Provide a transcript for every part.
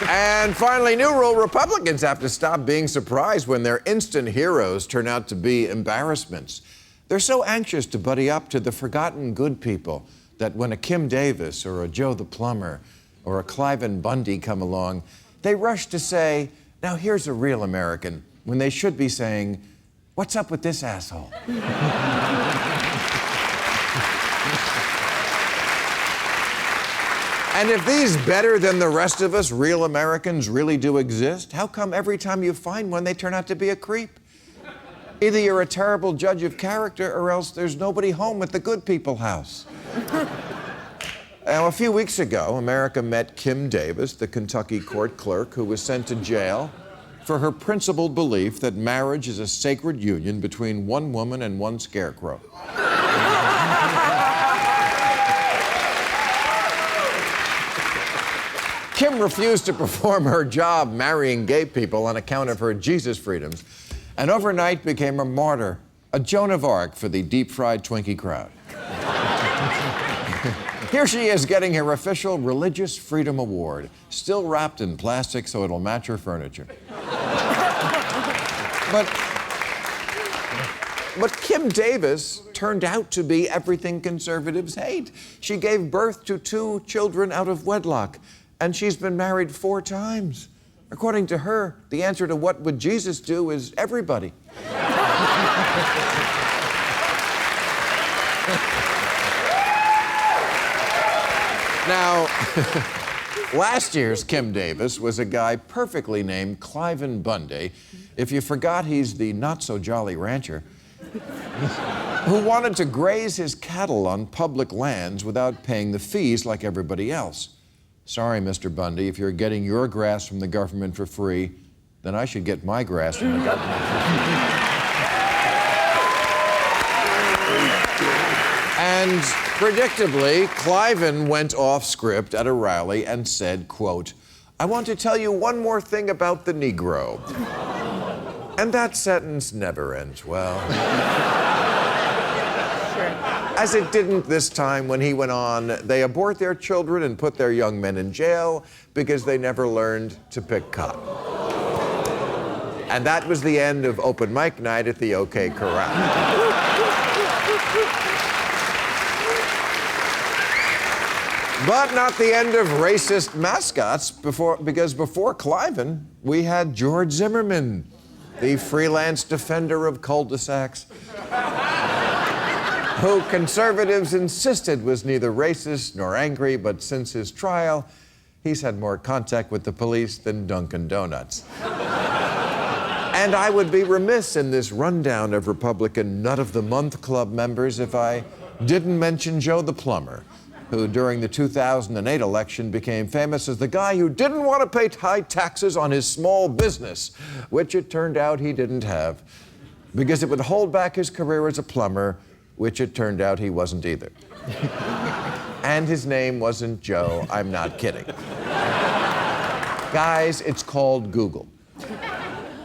And finally, new rule, Republicans have to stop being surprised when their instant heroes turn out to be embarrassments. They're so anxious to buddy up to the forgotten good people that when a Kim Davis or a Joe the Plumber or a Cliven Bundy come along, they rush to say, now here's a real American, when they should be saying, what's up with this asshole? And if these better than the rest of us real Americans really do exist, how come every time you find one, they turn out to be a creep? Either you're a terrible judge of character or else there's nobody home at the good people house. Now, a few weeks ago, America met Kim Davis, the Kentucky court clerk who was sent to jail for her principled belief that marriage is a sacred union between one woman and one scarecrow. Kim refused to perform her job marrying gay people on account of her Jesus freedoms, and overnight became a martyr, a Joan of Arc for the deep-fried Twinkie crowd. Here she is getting her official Religious Freedom Award, still wrapped in plastic so it'll match her furniture. But Kim Davis turned out to be everything conservatives hate. She gave birth to 2 children out of wedlock, and she's been married 4 times. According to her, the answer to what would Jesus do is everybody. Now, last year's Kim Davis was a guy perfectly named Cliven Bundy. If you forgot, he's the not-so-jolly rancher who wanted to graze his cattle on public lands without paying the fees like everybody else. Sorry, Mr. Bundy, if you're getting your grass from the government for free, then I should get my grass from the government for free. And predictably, Cliven went off script at a rally and said, quote, I want to tell you one more thing about the Negro. And that sentence never ends well. As it didn't this time when he went on, they abort their children and put their young men in jail because they never learned to pick cotton. And that was the end of open mic night at the OK Corral. But not the end of racist mascots, because before Cliven, we had George Zimmerman, the freelance defender of cul-de-sacs, who conservatives insisted was neither racist nor angry, but since his trial, he's had more contact with the police than Dunkin' Donuts. And I would be remiss in this rundown of Republican Nut of the Month Club members if I didn't mention Joe the Plumber, who during the 2008 election became famous as the guy who didn't want to pay high taxes on his small business, which it turned out he didn't have, because it would hold back his career as a plumber, which it turned out he wasn't either. And his name wasn't Joe, I'm not kidding. Guys, it's called Google.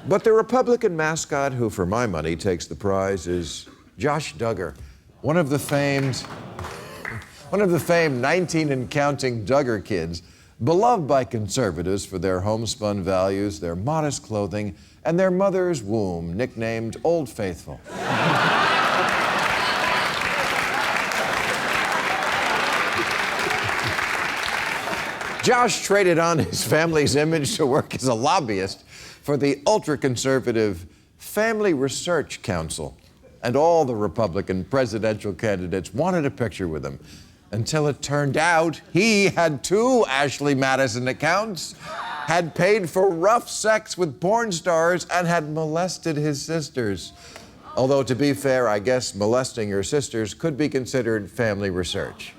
But the Republican mascot who, for my money, takes the prize is Josh Duggar, one of the famed 19 and counting Duggar kids, beloved by conservatives for their homespun values, their modest clothing, and their mother's womb, nicknamed Old Faithful. Josh traded on his family's image to work as a lobbyist for the ultra-conservative Family Research Council, and all the Republican presidential candidates wanted a picture with him, until it turned out he had 2 Ashley Madison accounts, had paid for rough sex with porn stars, and had molested his sisters. Although, to be fair, I guess molesting your sisters could be considered family research.